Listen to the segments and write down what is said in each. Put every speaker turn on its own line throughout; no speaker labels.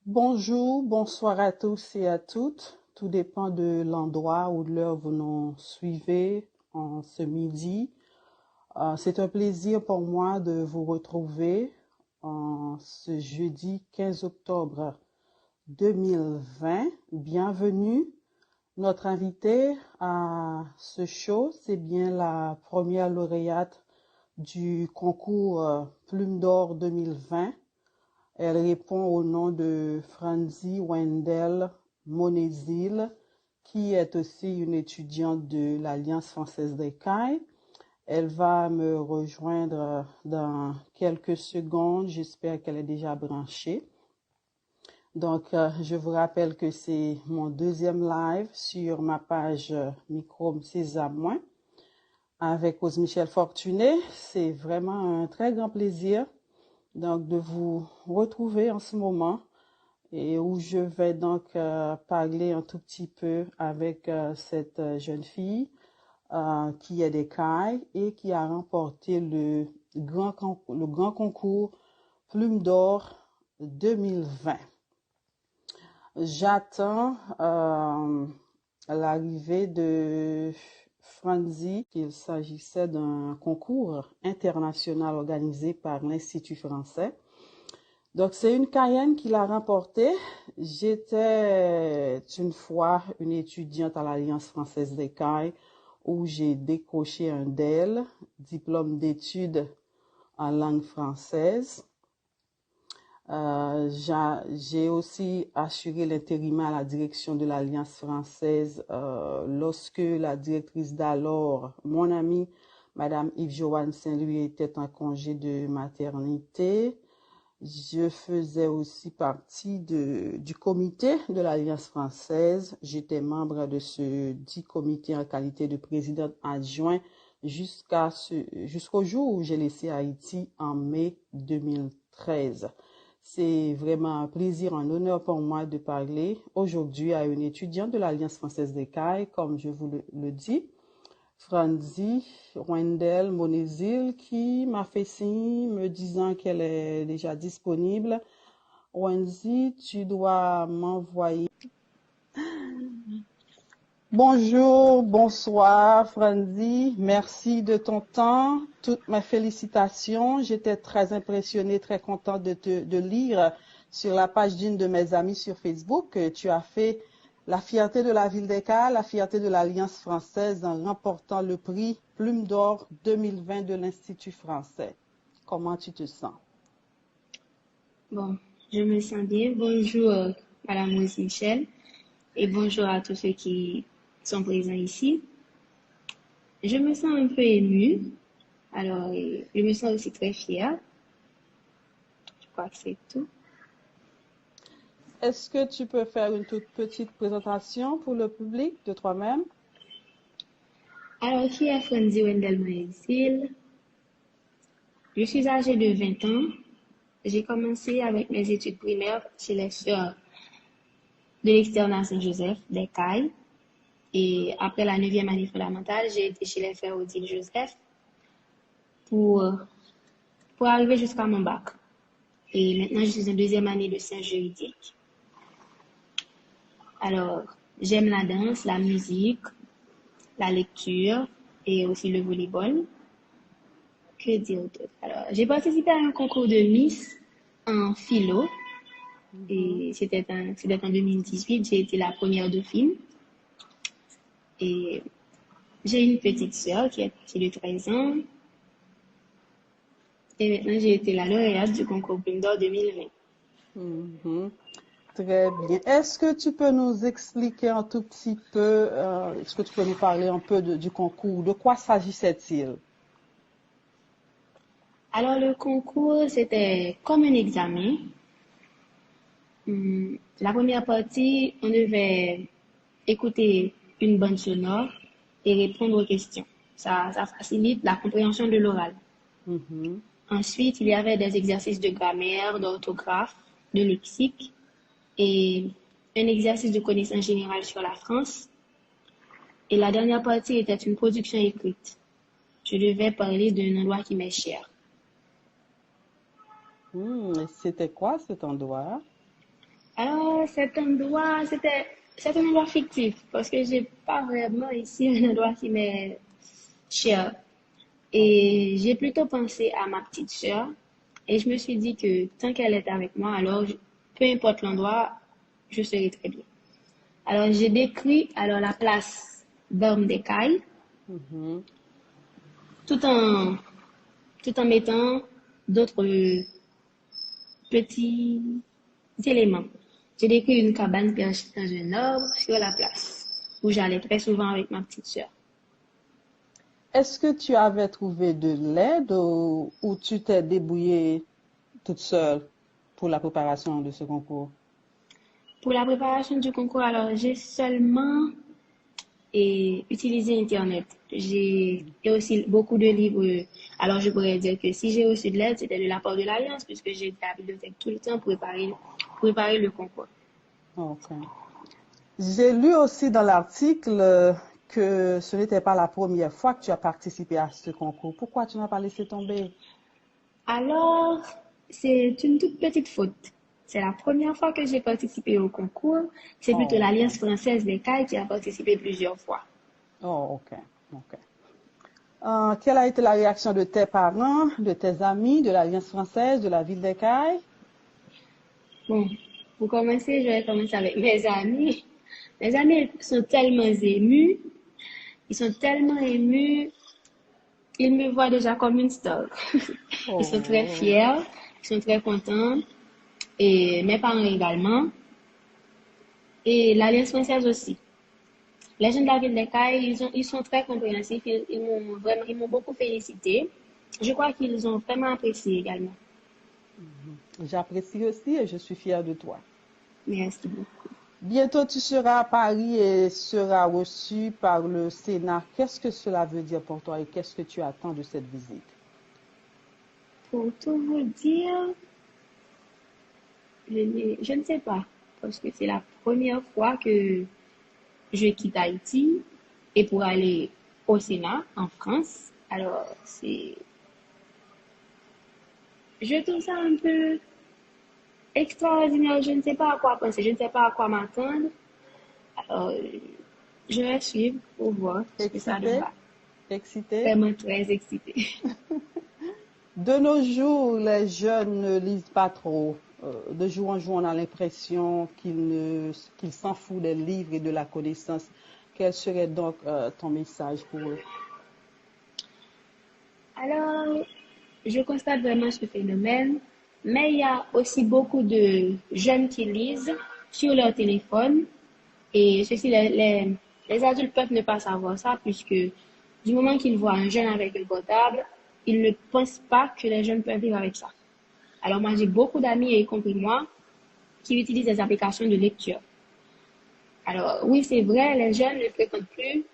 Bonjour, bonsoir à tous et à toutes. Tout dépend de l'endroit ou de l'heure vous nous suivez en ce midi. C'est un plaisir pour moi de vous retrouver en ce jeudi 15 octobre 2020. Bienvenue. Notre invitée à ce show, c'est bien la première lauréate du concours Plume d'Or 2020. Elle répond au nom de Franzi Wendell Monezil, qui est aussi une étudiante de l'Alliance française des CAI. Elle va me rejoindre dans quelques secondes. J'espère qu'elle est déjà branchée. Donc, je vous rappelle que c'est mon deuxième live sur ma page Micro Sésame avec Rose Michel Fortuné. C'est vraiment un très grand plaisir donc de vous retrouver en ce moment et où je vais donc parler un tout petit peu avec cette jeune fille qui est d'Écaille et qui a remporté le grand concours Plume d'Or 2020. J'attends l'arrivée de Franzi, qu'il s'agissait d'un concours international organisé par l'Institut français. Donc, c'est une Cayenne qui l'a remportée. J'étais une fois une étudiante à l'Alliance française des CAI où j'ai décroché un DEL, diplôme d'études en langue française. J'ai aussi assuré l'intérim à la direction de l'Alliance française lorsque la directrice d'alors, mon amie, Madame Yves-Joanne Saint-Louis, était en congé de maternité. Je faisais aussi partie du comité de l'Alliance française. J'étais membre de ce dit comité en qualité de présidente adjoint jusqu'au jour où j'ai laissé Haïti en mai 2013. C'est vraiment un plaisir, un honneur pour moi de parler aujourd'hui à une étudiante de l'Alliance française des CAI, comme je vous le dis. Franzi Wendell Monezil qui m'a fait signe me disant qu'elle est déjà disponible. Wendy, tu dois m'envoyer. Bonjour, bonsoir Franzi, merci de ton temps, toutes mes félicitations. J'étais très impressionnée, très contente de lire sur la page d'une de mes amies sur Facebook que tu as fait la fierté de la ville d'Écaille, la fierté de l'Alliance française en remportant le prix Plume d'Or 2020 de l'Institut français. Comment tu te sens?
Bon, je me sens bien. Bonjour, Madame Rose Michel, et bonjour à tous ceux qui sont présents ici. Je me sens un peu émue, alors je me sens aussi très fière. Je crois que c'est tout.
Est-ce que tu peux faire une toute petite présentation pour le public de toi-même?
Alors, qui est Franzi Wendell Moïse? Je suis âgée de 20 ans. J'ai commencé avec mes études primaires chez les sœurs de l'externat Saint-Joseph d'Écaille. Et après la 9e année fondamentale, j'ai été chez les frères Odile Joseph pour, pour arriver jusqu'à mon bac. Et maintenant, je suis en 2e année de sciences juridiques. Alors, j'aime la danse, la musique, la lecture et aussi le volleyball. Que dire d'autre? Alors, j'ai participé à un concours de Miss en philo. Et c'était en 2018. J'ai été la première dauphine. Et j'ai une petite sœur qui est de 13 ans. Et maintenant, j'ai été la lauréate du concours Plume d'Or 2020.
Mhm. Très bien. Est-ce que tu peux nous expliquer un tout petit peu, est-ce que tu peux nous parler un peu du concours? De quoi s'agissait-il?
Alors, le concours, c'était comme un examen. La première partie, on devait écouter une bande sonore et répondre aux questions. Ça facilite la compréhension de l'oral.
Mhm.
Ensuite, il y avait des exercices de grammaire, d'orthographe, de lexique et un exercice de connaissance générale sur la France. Et la dernière partie était une production écrite. Je devais parler d'un endroit qui m'est cher.
Et c'était quoi cet endroit?
Alors, c'est un endroit fictif parce que j'ai pas vraiment ici un endroit qui m'est cher. Et j'ai plutôt pensé à ma petite sœur et je me suis dit que tant qu'elle est avec moi, alors peu importe l'endroit, je serai très bien. Alors, j'ai décrit alors la place d'Orme des Cailles
Mhm.
tout en, tout en mettant d'autres petits éléments. J'ai décrit une cabane perchée dans un arbre sur la place où j'allais très souvent avec ma petite sœur.
Est-ce que tu avais trouvé de l'aide ou tu t'es débrouillée toute seule pour la préparation de ce concours?
Pour la préparation du concours, alors j'ai seulement utilisé Internet. J'ai et aussi beaucoup de livres. Alors je pourrais dire que si j'ai reçu de l'aide, c'était de la part de l'Alliance puisque j'ai été à la bibliothèque tout le temps pour préparer le concours.
Ok. J'ai lu aussi dans l'article que ce n'était pas la première fois que tu as participé à ce concours. Pourquoi tu n'as pas laissé tomber?
Alors, c'est une toute petite faute. C'est la première fois que j'ai participé au concours. C'est plutôt
Oh, ok.
l'Alliance française des cailles qui a participé plusieurs fois.
Oh, ok. Ok. Quelle a été la réaction de tes parents, de tes amis, de l'Alliance française, de la ville d'Écaille?
Bon, pour commencer, je vais commencer avec mes amis. Mes amis sont tellement émus. Ils sont tellement émus. Ils me voient déjà comme une star. Ils sont très
Oh,
fiers. Ils sont très contents. Et mes parents également. Et l'Alliance française aussi. Les jeunes de la ville d'Écaille, ils sont très compréhensifs. Ils m'ont beaucoup félicité. Je crois qu'ils ont vraiment apprécié également.
j'apprécie aussi et je suis fière de toi.
Merci beaucoup.
Bientôt, tu seras à Paris et seras reçu par le Sénat. Qu'est-ce que cela veut dire pour toi et qu'est-ce que tu attends de cette visite?
Pour tout vous dire, je ne sais pas. Parce que c'est la première fois que je quitte Haïti et pour aller au Sénat en France. Alors, je trouve ça un peu extraordinaire. Je ne sais pas à quoi penser. Je ne sais pas à quoi m'attendre. Alors, je vais suivre pour voir ce que ça
Excité?
donnera.
Excité?
Vraiment très excitée.
De nos jours, les jeunes ne lisent pas trop. De jour en jour, on a l'impression qu'ils s'en foutent des livres et de la connaissance. Quel serait donc ton message pour eux?
Alors, je constate vraiment ce phénomène, mais il y a aussi beaucoup de jeunes qui lisent sur leur téléphone et les adultes peuvent ne pas savoir ça puisque du moment qu'ils voient un jeune avec un portable, ils ne pensent pas que les jeunes peuvent vivre avec ça. Alors moi, j'ai beaucoup d'amis, y compris moi, qui utilisent des applications de lecture. Alors oui, c'est vrai, les jeunes ne fréquentent plus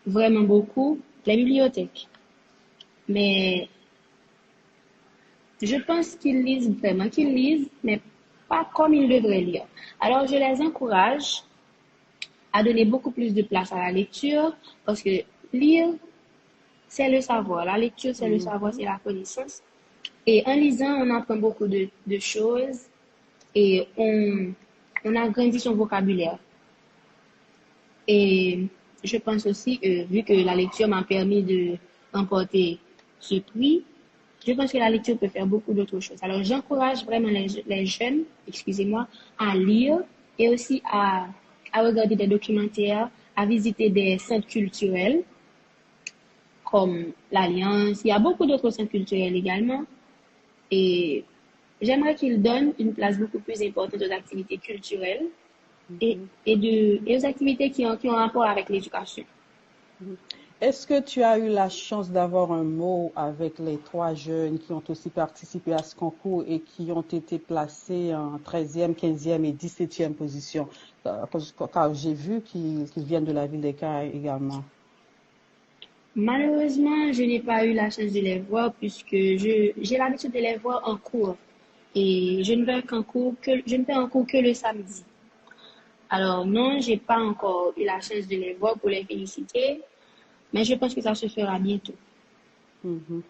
vraiment beaucoup les bibliothèques. Mais je pense qu'ils lisent, mais pas comme ils devraient lire. Alors, je les encourage à donner beaucoup plus de place à la lecture parce que lire, c'est le savoir. La lecture, c'est le savoir,
Mhm.
c'est la connaissance. Et en lisant, on apprend beaucoup de choses et on agrandit son vocabulaire. Et je pense aussi que vu que la lecture m'a permis de remporter ce prix, je pense que la lecture peut faire beaucoup d'autres choses. Alors, j'encourage vraiment les jeunes, excusez-moi, à lire et aussi à regarder des documentaires, à visiter des centres culturels comme l'Alliance. Il y a beaucoup d'autres centres culturels également. Et j'aimerais qu'ils donnent une place beaucoup plus importante aux activités culturelles et,
Mhm.
et aux activités qui ont rapport avec l'éducation.
Mhm. Est-ce que tu as eu la chance d'avoir un mot avec les trois jeunes qui ont aussi participé à ce concours et qui ont été placés en 13e, 15e et 17e position? Car j'ai vu qu'ils viennent de la ville d'Écaille également.
Malheureusement, je n'ai pas eu la chance de les voir puisque j'ai l'habitude de les voir en cours. Et je ne vais en cours que le samedi. Alors non, j'ai pas encore eu la chance de les voir pour les féliciter, mais je pense que ça se fera bientôt.
Mhm.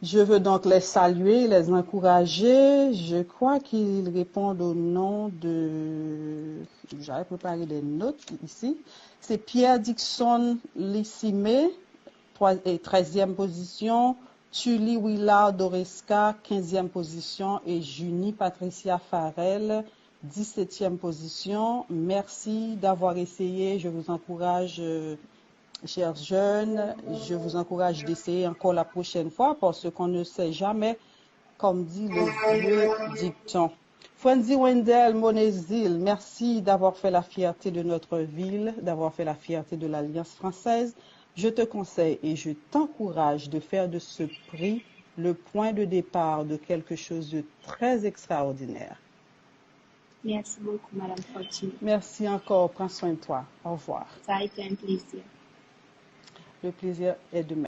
Je veux donc les saluer, les encourager. Je crois qu'ils répondent au nom de... J'avais préparé des notes ici. C'est Pierre Dixon Lissimé, 13e position. Tully Willard Doresca, 15e position. Et Junie Patricia Farrell, 17e position. Merci d'avoir essayé. Je vous encourage... Chers jeunes, je vous encourage d'essayer encore la prochaine fois parce qu'on ne sait jamais, comme dit le vieux dicton. Franzi Wendell Monezil, merci d'avoir fait la fierté de notre ville, d'avoir fait la fierté de l'Alliance française. Je te conseille et je t'encourage de faire de ce prix le point de départ de quelque chose de très extraordinaire.
Merci beaucoup, Madame Fortune.
Merci encore. Prends soin de toi. Au revoir.
Ça a été un plaisir.
Le plaisir est de même.